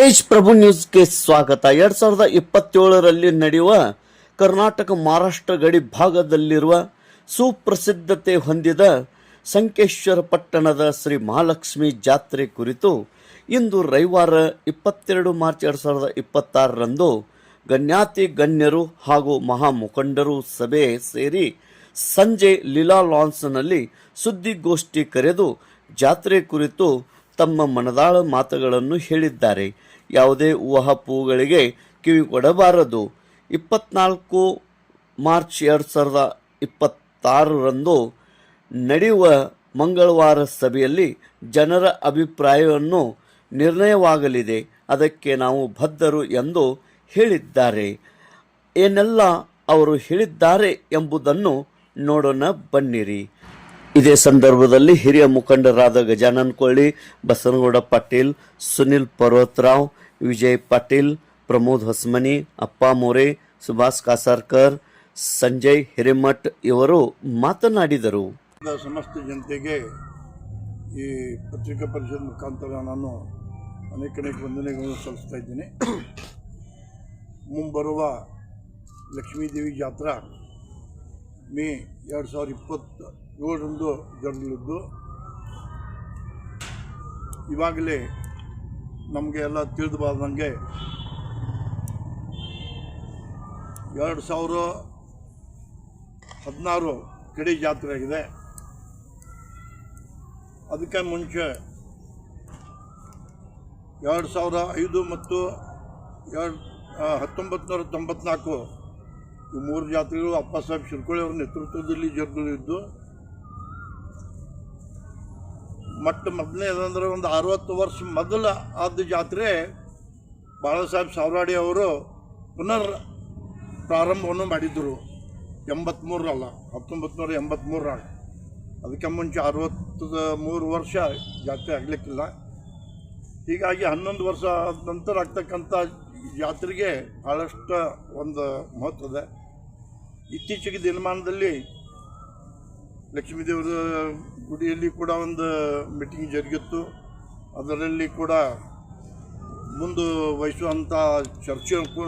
ತೇಜ್ ಪ್ರಭು ನ್ಯೂಸ್ಗೆ ಸ್ವಾಗತ. 2027ರಲ್ಲಿ ನಡೆಯುವ ಕರ್ನಾಟಕ ಮಹಾರಾಷ್ಟ್ರ ಗಡಿ ಭಾಗದಲ್ಲಿರುವ ಸುಪ್ರಸಿದ್ಧತೆ ಹೊಂದಿದ ಸಂಕೇಶ್ವರ ಪಟ್ಟಣದ ಶ್ರೀ ಮಹಾಲಕ್ಷ್ಮಿ ಜಾತ್ರೆ ಕುರಿತು ಇಂದು ರವಿವಾರ 22 ಮಾರ್ಚ್ 2026ರಂದು ಗಣ್ಯಾತಿ ಗಣ್ಯರು ಹಾಗೂ ಮಹಾಮುಖಂಡರು ಸಭೆ ಸೇರಿ ಸಂಜೆ ಲೀಲಾ ಲಾನ್ಸ್ನಲ್ಲಿ ಸುದ್ದಿಗೋಷ್ಠಿ ಕರೆದು ಜಾತ್ರೆ ಕುರಿತು ತಮ್ಮ ಮನದಾಳ ಮಾತುಗಳನ್ನು ಹೇಳಿದ್ದಾರೆ. ಯಾವುದೇ ಊಹಾಪೋಹಗಳಿಗೆ ಕಿವಿಗೊಡಬಾರದು. 24 ಮಾರ್ಚ್ 2026ರಂದು ನಡೆಯುವ ಮಂಗಳವಾರ ಸಭೆಯಲ್ಲಿ ಜನರ ಅಭಿಪ್ರಾಯವನ್ನು ನಿರ್ಣಯವಾಗಲಿದೆ. ಅದಕ್ಕೆ ನಾವು ಬದ್ಧರು ಎಂದು ಹೇಳಿದ್ದಾರೆ. ಏನೆಲ್ಲ ಅವರು ಹೇಳಿದ್ದಾರೆ ಎಂಬುದನ್ನು ನೋಡೋಣ ಬನ್ನಿರಿ. ಇದೇ ಸಂದರ್ಭದಲ್ಲಿ ಹಿರಿಯ ಮುಖಂಡರಾದ ಗಜಾನನ್ ಕೊಳ್ಳಿ, ಬಸನಗೌಡ ಪಾಟೀಲ್, ಸುನಿಲ್ ಪರ್ವತರಾವ್, ವಿಜಯ್ ಪಾಟೀಲ್, ಪ್ರಮೋದ್ ಹೊಸಮನಿ, ಅಪ್ಪ ಮೋರೆ, ಸುಭಾಷ್ ಕಾಸಾರ್ಕರ್, ಸಂಜಯ್ ಹಿರೇಮಠ್ ಇವರು ಮಾತನಾಡಿದರು. ಸಮಸ್ತ ಜನತೆಗೆ ಈ ಪತ್ರಿಕಾ ಪರಿಷತ್ ಮುಖಾಂತರ ನಾನು ಅನೇಕ ವಂದನೆಗಳನ್ನು ಸಲ್ಲಿಸ್ತಾ ಇದ್ದೀನಿ. ಮುಂಬರುವ ಲಕ್ಷ್ಮೀದೇವಿ ಜಾತ್ರಾ ಮೇ 2027ರಂದು ಜರುಗಲಿದ್ದು, ಇವಾಗಲೇ ನಮಗೆ ಎಲ್ಲ ತಿಳಿದು ಬಂದಂಗೆ 2016 ಕಡೆ ಜಾತ್ರೆ ಆಗಿದೆ. ಅದಕ್ಕೆ ಮುಂಚೆ 2005 ಮತ್ತು 1994 ಈ ಮೂರು ಜಾತ್ರೆಗಳು ಅಪ್ಪ ಸಾಹೇಬ್ ಶಿರ್ಕೋಳಿ ಅವರ ನೇತೃತ್ವದಲ್ಲಿ ಜರುಗಲಿದ್ದು, ಮೊದಲನೇದಂದ್ರೆ ಒಂದು 60 ವರ್ಷ ಮೊದಲ ಆದ ಜಾತ್ರೆ ಬಾಳಾ ಸಾಹೇಬ್ ಸಾವ್ರಾಡಿ ಅವರು ಪುನರ್ ಪ್ರಾರಂಭವನ್ನು ಮಾಡಿದ್ದರು. 83 ಅಲ್ಲ, 1983. ಅದಕ್ಕೆ ಮುಂಚೆ 63 ವರ್ಷ ಜಾತ್ರೆ ಆಗಲಿಕ್ಕಿಲ್ಲ. ಹೀಗಾಗಿ 11 ವರ್ಷ ನಂತರ ಆಗ್ತಕ್ಕಂಥ ಜಾತ್ರೆಗೆ ಭಾಳಷ್ಟು ಒಂದು ಮಹತ್ವ ಇದೆ. ಇತ್ತೀಚೆಗೆ ದಿನಮಾನದಲ್ಲಿ ಲಕ್ಷ್ಮೀದೇವರ ಗುಡಿಯಲ್ಲಿ ಕೂಡ ಒಂದು ಮೀಟಿಂಗ್ ಜರುಗಿತ್ತು. ಅದರಲ್ಲಿ ಕೂಡ ಮುಂದುವಹಿಸುವಂಥ ಚರ್ಚೆ ಕೂಡ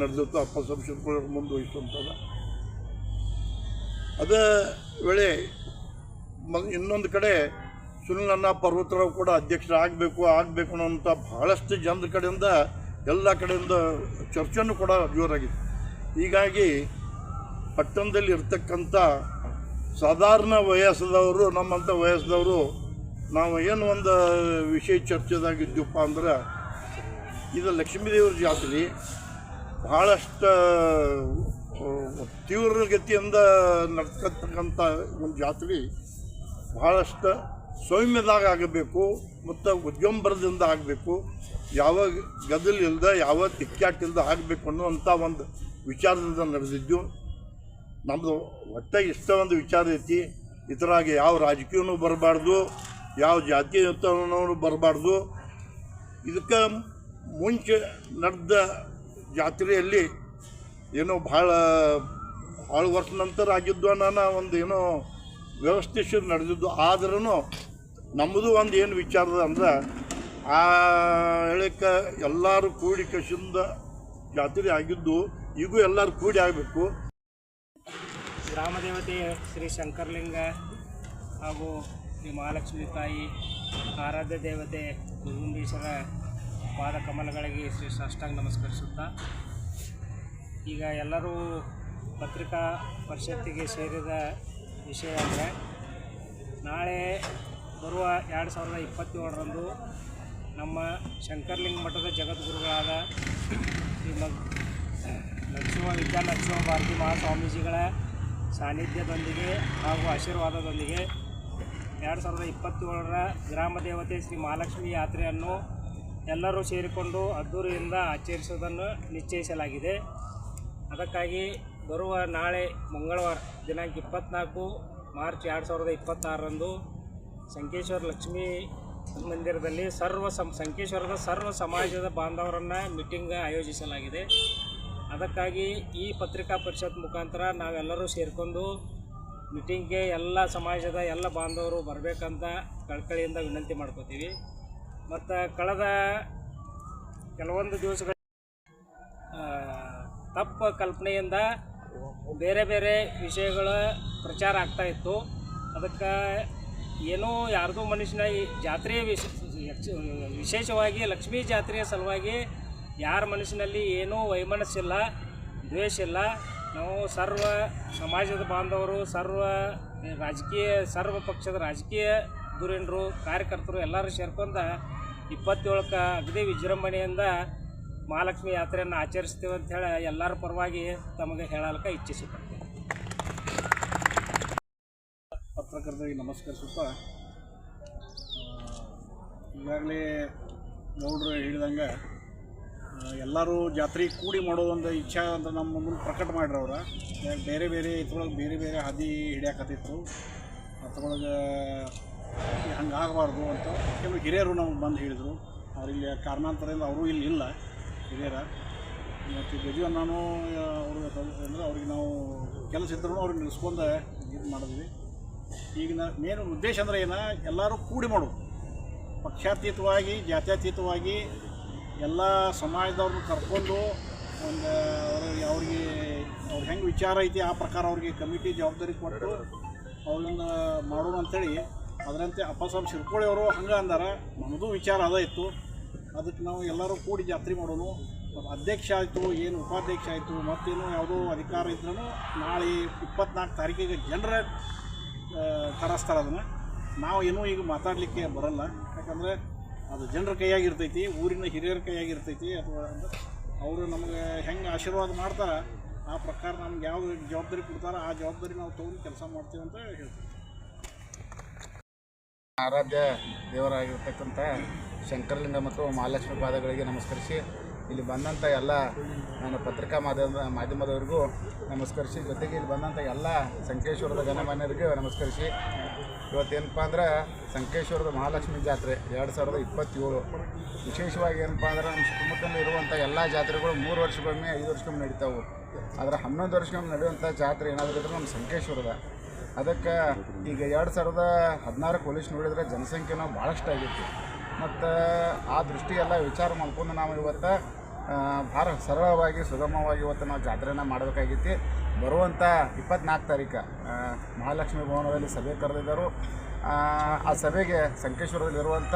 ನಡೆದಿತ್ತು. ಅಪ್ಪ ಸಾಹೇಬ್ ಶಿರ್ಕೋಳಿ ಮುಂದುವಹಿಸುವಂಥದ್ದು. ಅದೇ ವೇಳೆ ಇನ್ನೊಂದು ಕಡೆ ಸುನಿಲ್ ಪರ್ವತರಾವ್ ಕೂಡ ಅಧ್ಯಕ್ಷರಾಗಬೇಕು ಅನ್ನೋಂಥ ಭಾಳಷ್ಟು ಜನರ ಕಡೆಯಿಂದ ಎಲ್ಲ ಕಡೆಯಿಂದ ಚರ್ಚೆನೂ ಕೂಡ ಜೋರಾಗಿದೆ. ಹೀಗಾಗಿ ಪಟ್ಟಣದಲ್ಲಿ ಇರ್ತಕ್ಕಂಥ ಸಾಧಾರಣ ವಯಸ್ಸದವರು, ನಮ್ಮಂಥ ವಯಸ್ಸದವರು ನಾವು ಏನು ಒಂದು ವಿಷಯ ಚರ್ಚೆದಾಗಿದ್ದೀವಪ್ಪ ಅಂದ್ರೆ, ಇದು ಲಕ್ಷ್ಮೀದೇವ್ರ ಜಾತ್ರೆ ಭಾಳಷ್ಟು ತೀವ್ರಗತಿಯಿಂದ ನಡ್ಕತಕ್ಕಂಥ ಒಂದು ಜಾತ್ರೆ ಭಾಳಷ್ಟು ಸೌಮ್ಯದಾಗ ಆಗಬೇಕು ಮತ್ತು ಉದ್ಯಂಬರದಿಂದ ಆಗಬೇಕು. ಯಾವ ಗದಲಿಲ್ಲದ, ಯಾವ ತಿಕ್ಕಾಟಿಲ್ಲದ ಆಗಬೇಕು ಅನ್ನುವಂಥ ಒಂದು ವಿಚಾರದಿಂದ ನಡೆದಿದ್ದು. ನಮ್ಮದು ಒಟ್ಟೆ ಇಷ್ಟ ಒಂದು ವಿಚಾರ ಐತಿ. ಇದರಾಗೆ ಯಾವ ರಾಜಕೀಯವೂ ಬರಬಾರ್ದು, ಯಾವ ಜಾತೀಯತನೂ ಬರಬಾರ್ದು. ಇದಕ್ಕೆ ಮುಂಚೆ ನಡೆದ ಜಾತ್ರೆಯಲ್ಲಿ ಏನೋ ಭಾಳ ವರ್ಷ ನಂತರ ಆಗಿದ್ದು ಅನ್ನೋ ಒಂದು ಏನೋ ವ್ಯವಸ್ಥೆ ನಡೆದಿದ್ದು. ಆದ್ರೂ ನಮ್ಮದು ಒಂದು ಏನು ವಿಚಾರದ ಅಂದ್ರೆ, ಆ ಹೇಳಕ್ಕೆ ಎಲ್ಲರೂ ಕೂಡಿ ಕಸಿಂದ ಜಾತ್ರೆ ಆಗಿದ್ದು, ಈಗೂ ಎಲ್ಲರೂ ಕೂಡಿ ಆಗಬೇಕು. ಗ್ರಾಮದೇವತೆ ಶ್ರೀ ಶಂಕರಲಿಂಗ ಹಾಗೂ ಶ್ರೀ ಮಹಾಲಕ್ಷ್ಮಿ ತಾಯಿ ಆರಾಧ್ಯ ದೇವತೆ ದುರ್ಗುಂಡೇಶ್ವರ ಪಾದ ಕಮಲಗಳಿಗೆ ಶ್ರೀ ಸಾಷ್ಟಾಂಗ ನಮಸ್ಕರಿಸುತ್ತಾ, ಈಗ ಎಲ್ಲರೂ ಪತ್ರಿಕಾ ಪರಿಷತ್ತಿಗೆ ಸೇರಿದ ವಿಷಯ ಅಂದರೆ, ನಾಳೆ ಬರುವ 2027ರಂದು ನಮ್ಮ ಶಂಕರಲಿಂಗ ಮಠದ ಜಗದ್ಗುರುಗಳಾದ ಶ್ರೀ ನರಸಿಂಹ ಭಾರತಿ ಮಹಾಸ್ವಾಮೀಜಿಗಳ ಸಾನ್ನಿಧ್ಯದೊಂದಿಗೆ ಹಾಗೂ ಆಶೀರ್ವಾದದೊಂದಿಗೆ 2027ರ ಗ್ರಾಮ ದೇವತೆ ಶ್ರೀ ಮಹಾಲಕ್ಷ್ಮಿ ಯಾತ್ರೆಯನ್ನು ಎಲ್ಲರೂ ಸೇರಿಕೊಂಡು ಅದ್ದೂರಿಯಿಂದ ಆಚರಿಸುವುದನ್ನು ನಿಶ್ಚಯಿಸಲಾಗಿದೆ. ಅದಕ್ಕಾಗಿ ಬರುವ ನಾಳೆ ಮಂಗಳವಾರ ದಿನಾಂಕ 24 ಮಾರ್ಚ್ 2026ರಂದು ಸಂಕೇಶ್ವರ ಲಕ್ಷ್ಮೀ ಮಂದಿರದಲ್ಲಿ ಸಂಕೇಶ್ವರದ ಸರ್ವ ಸಮಾಜದ ಬಾಂಧವರನ್ನು ಮೀಟಿಂಗ್ ಆಯೋಜಿಸಲಾಗಿದೆ. ಅದಕ್ಕಾಗಿ ಈ ಪತ್ರಿಕಾ ಪರಿಷತ್ ಮುಖಾಂತರ ನಾವೆಲ್ಲರೂ ಸೇರಿಕೊಂಡು ಮೀಟಿಂಗ್ಗೆ ಎಲ್ಲ ಸಮಾಜದ ಎಲ್ಲ ಬಾಂಧವರು ಬರಬೇಕಂತ ಕಳಕಳಿಯಿಂದ ವಿನಂತಿ ಮಾಡ್ಕೋತೀವಿ. ಮತ್ತು ಕಳೆದ ಕೆಲವೊಂದು ದಿವಸಗಳ ತಪ್ಪು ಕಲ್ಪನೆಯಿಂದ ಬೇರೆ ಬೇರೆ ವಿಷಯಗಳ ಪ್ರಚಾರ ಆಗ್ತಾಯಿತ್ತು. ಅದಕ್ಕೆ ಏನೋ ಯಾರ್ದೋ ಮನುಷ್ಯನ ಈ ಜಾತ್ರೆ ವಿಶೇಷವಾಗಿ ಲಕ್ಷ್ಮೀ ಜಾತ್ರೆಯ ಸಲುವಾಗಿ ಯಾರ ಮನಸ್ಸಿನಲ್ಲಿ ಏನೂ ವೈಮನಸ್ಸಿಲ್ಲ, ದ್ವೇಷ ಇಲ್ಲ. ನಾವು ಸರ್ವ ಸಮಾಜದ ಬಾಂಧವರು, ಸರ್ವ ಪಕ್ಷದ ರಾಜಕೀಯ ಧುರೀಣರು, ಕಾರ್ಯಕರ್ತರು ಎಲ್ಲರೂ ಸೇರ್ಕೊಂಡು 27ಕ್ಕೆ ಅಗದಿ ವಿಜೃಂಭಣೆಯಿಂದ ಮಹಾಲಕ್ಷ್ಮಿ ಯಾತ್ರೆಯನ್ನು ಆಚರಿಸ್ತೀವಿ ಅಂತ ಹೇಳಿ ಎಲ್ಲರ ಪರವಾಗಿ ತಮಗೆ ಹೇಳಲಿಕ್ಕೆ ಇಚ್ಛಿಸುತ್ತೇನೆ. ಪತ್ರಕರ್ತರಿಗೆ ನಮಸ್ಕರಿಸುತ್ತಾ, ಈಗಾಗಲೇ ಗೌಡ್ರು ಹೇಳಿದಂಗೆ ಎಲ್ಲರೂ ಜಾತ್ರೆ ಕೂಡಿ ಮಾಡೋದೊಂದು ಇಚ್ಛೆ ಅಂತ ನಮ್ಮ ಮುಂದೆ ಪ್ರಕಟ ಮಾಡ್ರವ್ರ. ಬೇರೆ ಬೇರೆ ಇದ್ರೊಳಗೆ ಬೇರೆ ಬೇರೆ ಹಾದಿ ಹಿಡಿಯಾಕತ್ತಿತ್ತು, ಅದ್ರೊಳಗೆ ಹಂಗೆ ಆಗಬಾರ್ದು ಅಂತ ಕೆಲವು ಹಿರಿಯರು ನಮಗೆ ಬಂದು ಹೇಳಿದರು. ಅವ್ರಿಗೆ ಕಾರಣಾಂತರದಿಂದ ಅವರು ಇಲ್ಲಿ ಇಲ್ಲ ಹಿರಿಯರ. ಮತ್ತು ಗಜವನ್ನಾನು ಅವರು ಅಂದರೆ ಅವ್ರಿಗೆ ನಾವು ಕೆಲಸ ಇದ್ರೂ ಅವ್ರಿಗೆ ನಿಲ್ಲಿಸ್ಕೊಂಡು ಇದು ಮಾಡಿದ್ವಿ. ಈಗಿನ ಮೇನ್ ಉದ್ದೇಶ ಅಂದರೆ ಎಲ್ಲರೂ ಕೂಡಿ ಮಾಡೋದು, ಪಕ್ಷಾತೀತವಾಗಿ ಜಾತ್ಯತೀತವಾಗಿ ಎಲ್ಲ ಸಮಾಜದವ್ರನ್ನ ಕರ್ಕೊಂಡು ಒಂದು ಅವ್ರಿಗೆ ಹೆಂಗೆ ವಿಚಾರ ಐತಿ ಆ ಪ್ರಕಾರ ಅವ್ರಿಗೆ ಕಮಿಟಿ ಜವಾಬ್ದಾರಿ ಕೊಟ್ಟು ಅವ್ರನ್ನ ಮಾಡೋಣ ಅಂಥೇಳಿ ಅದರಂತೆ ಅಪ್ಪಸಾಬ್ ಶಿರ್ಕೋಳಿ ಅವರು ಹಂಗೆ ಅಂದಾರ. ನಮ್ಮದು ವಿಚಾರ ಅದ ಇತ್ತು. ಅದಕ್ಕೆ ನಾವು ಎಲ್ಲರೂ ಕೂಡಿ ಜಾತ್ರೆ ಮಾಡೋಣ. ಅಧ್ಯಕ್ಷ ಆಯಿತು, ಏನು ಉಪಾಧ್ಯಕ್ಷ ಆಯಿತು, ಮತ್ತೇನು ಯಾವುದೋ ಅಧಿಕಾರ ಇದ್ರೂ ನಾಳೆ 24 ತಾರೀಕಿಗೆ ಜನರ ಕರೆಸ್ತಾರೆ. ಅದನ್ನು ನಾವು ಏನೂ ಈಗ ಮಾತಾಡಲಿಕ್ಕೆ ಬರಲ್ಲ, ಯಾಕಂದರೆ ಅದು ಜನರ ಕೈಯಾಗಿರ್ತೈತಿ, ಊರಿನ ಹಿರಿಯರ ಕೈಯಾಗಿರ್ತೈತಿ. ಅಥವಾ ಅವರು ನಮಗೆ ಹೆಂಗೆ ಆಶೀರ್ವಾದ ಮಾಡ್ತಾರೆ ಆ ಪ್ರಕಾರ ನಮ್ಗೆ ಯಾವ ಜವಾಬ್ದಾರಿ ಕೊಡ್ತಾರೆ ಆ ಜವಾಬ್ದಾರಿ ನಾವು ತೊಗೊಂಡು ಕೆಲಸ ಮಾಡ್ತೀವಿ ಅಂತ ಹೇಳ್ತೀವಿ. ಆರಾಧ್ಯ ದೇವರಾಗಿರ್ತಕ್ಕಂಥ ಶಂಕರಲಿಂಗ ಮತ್ತು ಮಹಾಲಕ್ಷ್ಮಿ ಪಾದಗಳಿಗೆ ನಮಸ್ಕರಿಸಿ, ಇಲ್ಲಿ ಬಂದಂಥ ಎಲ್ಲ ನಾನು ಪತ್ರಿಕಾ ಮಾಧ್ಯಮದವರಿಗೂ ನಮಸ್ಕರಿಸಿ, ಜೊತೆಗೆ ಇಲ್ಲಿ ಬಂದಂಥ ಎಲ್ಲ ಸಂಕೇಶ್ವರದ ಗಣ್ಯಮಾನ್ಯರಿಗೆ ನಮಸ್ಕರಿಸಿ, ಇವತ್ತೇನಪ್ಪ ಅಂದ್ರೆ ಸಂಕೇಶ್ವರದ ಮಹಾಲಕ್ಷ್ಮಿ ಜಾತ್ರೆ 2027 ವಿಶೇಷವಾಗಿ ಏನಪ್ಪ ಅಂದ್ರೆ ನಮ್ಮ ಸುತ್ತಮುತ್ತಲು ಇರುವಂಥ ಎಲ್ಲ ಜಾತ್ರೆಗಳು 3 ವರ್ಷಕ್ಕೊಮ್ಮೆ 5 ವರ್ಷಕ್ಕೊಮ್ಮೆ ನಡೀತಾವೆ. ಆದರೆ 11 ವರ್ಷಕ್ಕೊಮ್ಮೆ ನಡೆಯುವಂಥ ಜಾತ್ರೆ ಏನಾದರೂ ಇದ್ರೆ ನಮ್ಮ ಸಂಕೇಶ್ವರದ. ಅದಕ್ಕೆ ಈಗ 2016 ಪೊಲೀಸ್ ನೋಡಿದರೆ ಜನಸಂಖ್ಯೆನೂ ಭಾಳಷ್ಟು ಆಗಿತ್ತು. ಮತ್ತು ಆ ದೃಷ್ಟಿ ಎಲ್ಲ ವಿಚಾರ ಮಾಡ್ಕೊಂಡು ನಾವು ಇವತ್ತು ಭಾಳ ಸರಳವಾಗಿ ಸುಗಮವಾಗಿ ಇವತ್ತು ನಾವು ಜಾತ್ರೆನ ಮಾಡಬೇಕಾಗಿತ್ತು. ಬರುವಂಥ 24 ತಾರೀಕು ಮಹಾಲಕ್ಷ್ಮಿ ಭವನದಲ್ಲಿ ಸಭೆ ಕರೆದಿದ್ದರು. ಆ ಸಭೆಗೆ ಸಂಕೇಶ್ವರದಲ್ಲಿರುವಂಥ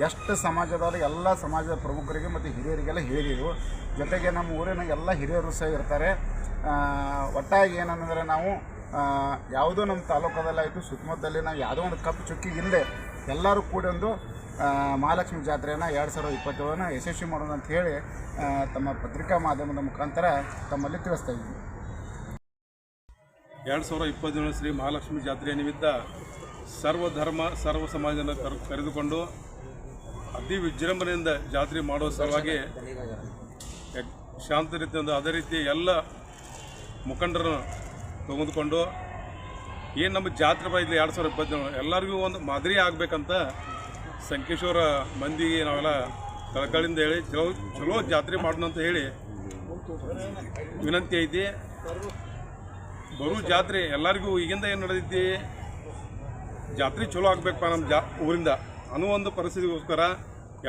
ಎಷ್ಟು ಸಮಾಜದವ್ರಿಗೆ ಎಲ್ಲ ಸಮಾಜದ ಪ್ರಮುಖರಿಗೆ ಮತ್ತು ಹಿರಿಯರಿಗೆಲ್ಲ ಹೇಳಿದೆವು. ಜೊತೆಗೆ ನಮ್ಮ ಊರಿನ ಎಲ್ಲ ಹಿರಿಯರು ಸಹ ಇರ್ತಾರೆ. ಒಟ್ಟಾಗಿ ಏನಂದರೆ ನಾವು ಯಾವುದೋ ನಮ್ಮ ತಾಲೂಕದಲ್ಲಾಯಿತು ಸುತ್ತಮುತ್ತಲಿ ನಾವು ಯಾವುದೋ ಒಂದು ಕಪ್ಪು ಚುಕ್ಕಿ ಇಲ್ಲದೆ ಎಲ್ಲರೂ ಕೂಡಿ ಒಂದು ಮಹಾಲಕ್ಷ್ಮಿ ಜಾತ್ರೆಯನ್ನು 2027 ಯಶಸ್ವಿ ಮಾಡೋಣ ಅಂತ ಹೇಳಿ ತಮ್ಮ ಪತ್ರಿಕಾ ಮಾಧ್ಯಮದ ಮುಖಾಂತರ ತಮ್ಮಲ್ಲಿ ತಿಳಿಸ್ತಾ ಇದ್ದೀವಿ. 2027 ಶ್ರೀ ಮಹಾಲಕ್ಷ್ಮಿ ಜಾತ್ರೆಯ ನಿಮಿತ್ತ ಸರ್ವಧರ್ಮ ಸರ್ವ ಸಮಾಜನ ಕರೆದುಕೊಂಡು ಅತಿ ವಿಜೃಂಭಣೆಯಿಂದ ಜಾತ್ರೆ ಮಾಡೋ ಸಲುವಾಗಿ ಶಾಂತ ರೀತಿಯಿಂದ ಅದೇ ರೀತಿ ಎಲ್ಲ ಮುಖಂಡರನ್ನು ತೆಗೆದುಕೊಂಡು ಏನು ನಮ್ಮ ಜಾತ್ರೆ ಬೈದ್ಲಿ 2027 ಎಲ್ಲರಿಗೂ ಒಂದು ಮಾದರಿ ಆಗಬೇಕಂತ ಸಂಕೇಶ್ವರ ಮಂದಿಗೆ ನಾವೆಲ್ಲ ಕಳಕಳಿಂದ ಹೇಳಿ ಚಲೋ ಜಾತ್ರೆ ಮಾಡೋಣ ಅಂತ ಹೇಳಿ ವಿನಂತಿ ಐತಿ. ಬರೋ ಜಾತ್ರೆ ಎಲ್ಲರಿಗೂ ಈಗಿಂದ ಏನು ನಡೆದೈತಿ, ಜಾತ್ರೆ ಚಲೋ ಆಗಬೇಕಪ್ಪ ನಮ್ಮ ಊರಿಂದ ಅನ್ನೋ ಒಂದು ಪರಿಸ್ಥಿತಿಗೋಸ್ಕರ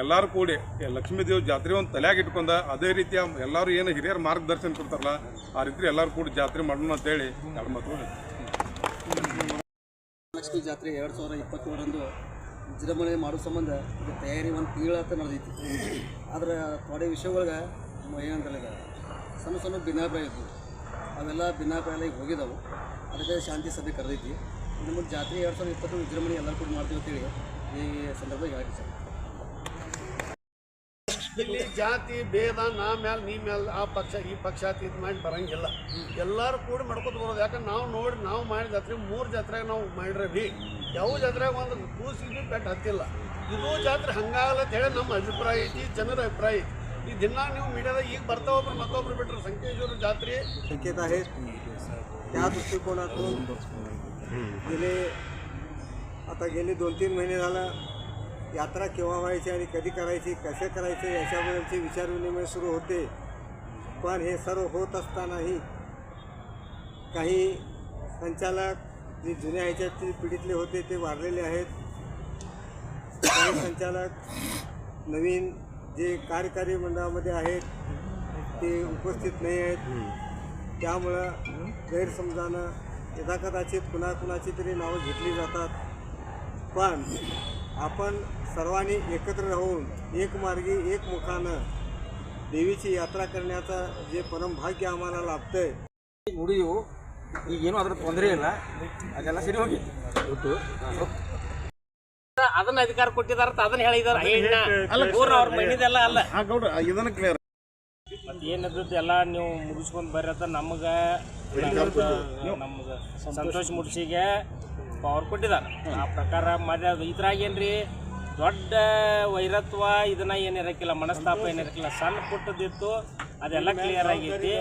ಎಲ್ಲರೂ ಕೂಡಿ ಲಕ್ಷ್ಮೀದೇವಿ ಜಾತ್ರೆ ಒಂದು ತಲೆಯಾಗಿ ಇಟ್ಕೊಂಡ ಅದೇ ರೀತಿಯ ಎಲ್ಲರೂ ಏನು ಹಿರಿಯರ ಮಾರ್ಗದರ್ಶನ ಕೊಡ್ತಾರಲ್ಲ ಆ ರೀತಿ ಎಲ್ಲರೂ ಕೂಡಿ ಜಾತ್ರೆ ಮಾಡೋಣ ಅಂತೇಳಿ ಎರಡು ಮಾತು. ಲಕ್ಷ್ಮೀ ಜಾತ್ರೆ 2027 ವಿಜೃಂಭಣೆ ಮಾಡೋ ಸಂಬಂಧ ಇದು ತಯಾರಿ ಒಂದು ತಿಂಗಳತ್ತ ನಡೆದೈತಿ. ಆದರೆ ಥೋಡೆ ವಿಷಯಗಳಿಗೆ ಏನಂತಲ್ಲ ಸಣ್ಣ ಭಿನ್ನಾಭಿಪ್ರಾಯ ಇದ್ವು, ಅವೆಲ್ಲ ಭಿನ್ನಾಭಿಪ್ರಾಯ ಈಗ ಹೋಗಿದ್ದಾವೆ. ಅದಕ್ಕೆ ಶಾಂತಿ ಸಭೆ ಕರೆದೈತಿ. ನಮ್ಮ ಜಾತ್ರೆ 2027 ವಿಜೃಂಭಣೆ ಎಲ್ಲರೂ ಕೂಡ ಮಾಡ್ತೀವಿ ಅಂತೇಳಿ ಈ ಸಂದರ್ಭ ಹೇಳಿ ಸರ್. ಇಲ್ಲಿ ಜಾತಿ ಭೇದ ನಾ ಮ್ಯಾಲ ನೀ ಮ್ಯಾಲ ಆ ಪಕ್ಷ ಈ ಪಕ್ಷ ಇದು ಮಾಡಿ ಬರಂಗಿಲ್ಲ. ಎಲ್ಲರೂ ಕೂಡ ಮಾಡ್ಕೊತ ಬರೋದು. ಯಾಕಂದ್ರೆ ನಾವು ಮಾಡಿದ ಜಾತ್ರೆ 3 ಜಾತ್ರೆಗೆ ನಾವು ಮಾಡಿದ್ರೆ ಭೀ ಯಾವ ಜಾತ್ರೆಗೆ ಒಂದು ಕೂಸಿಗೆ ಪೆಟ್ಟು ಹತ್ತಿಲ್ಲ. ಇದು ಜಾತ್ರೆ ಹಂಗಾಗಲ್ಲ ಅಂತ ಹೇಳಿ ನಮ್ಮ ಅಭಿಪ್ರಾಯ ಐತಿ, ಜನರ ಅಭಿಪ್ರಾಯ ಐತಿ. ಈ ದಿನ ನೀವು ಮೀಡಿಯಾದಾಗ ಈಗ ಬರ್ತಾವೊಬ್ರು ಮತ್ತೊಬ್ರು बिटरे संकेश्वर जात्रे संकेत आहेत. त्या दृष्टिकोनातून गेले 2-3 महिने झाला यात्रा केव्हा व्हायची आणि कधी करायची, कसे करायचे याच्याबद्दलचे विचारविनिमय सुरू होते. पण हे सर्व होत असतानाही काही संचालक जे जुन्या ह्याच्यातील पिढीतले होते ते वारलेले आहेत. काही संचालक नवीन जे कार्यकारी मंडळामध्ये आहेत ते उपस्थित नाही आहेत. त्यामुळं गैरसमजानं यथाकदाचित कुणाकुणाची तरी नावं घेतली जातात. पण आपण सर्वांनी एकत्र राहून एक मार्गी एक मुखानं देवीची यात्रा करण्याचा जे परमभाग्य आम्हाला लाभतंय. ನುಡಿಯು ಈಗೇನು ಅದ್ರ ತೊಂದರೆ ಇಲ್ಲ, ಅದೆಲ್ಲ ಸರಿ ಹೋಗಿ ಅದನ್ನ ಅಧಿಕಾರ ಕೊಟ್ಟಿದಾರ ಅದನ್ನ ಹೇಳಿದಾರ ಅವ್ರ ಮೈನಿದೆಲ್ಲ ಅಲ್ಲ. ಇದನ್ನು ಕ್ಲಿಯರ್ ಮತ್ತೆ ಏನದ್ದು ಎಲ್ಲ ನೀವು ಮುಗಿಸ್ಕೊಂಡು ಬರ್ರತ್ತ ನಮ್ಗೆ ಸಂತೋಷ್ ಮುಡ್ಸಿಗೆ ಪವರ್ ಕೊಟ್ಟಿದ್ದಾರೆ. ಆ ಪ್ರಕಾರ ಮದ ಇದ್ರಾಗ ಏನ್ರಿ ದೊಡ್ಡ ವೈರತ್ವ ಇದನ್ನ ಏನಿರಕ್ಕಿಲ್ಲ, ಮನಸ್ತಾಪ ಏನಿರಕ್ಕಿಲ್ಲ, ಸಣ್ಣ ಪುಟ್ಟದಿತ್ತು ಅದೆಲ್ಲ ಕ್ಲಿಯರ್ ಆಗೈತಿ.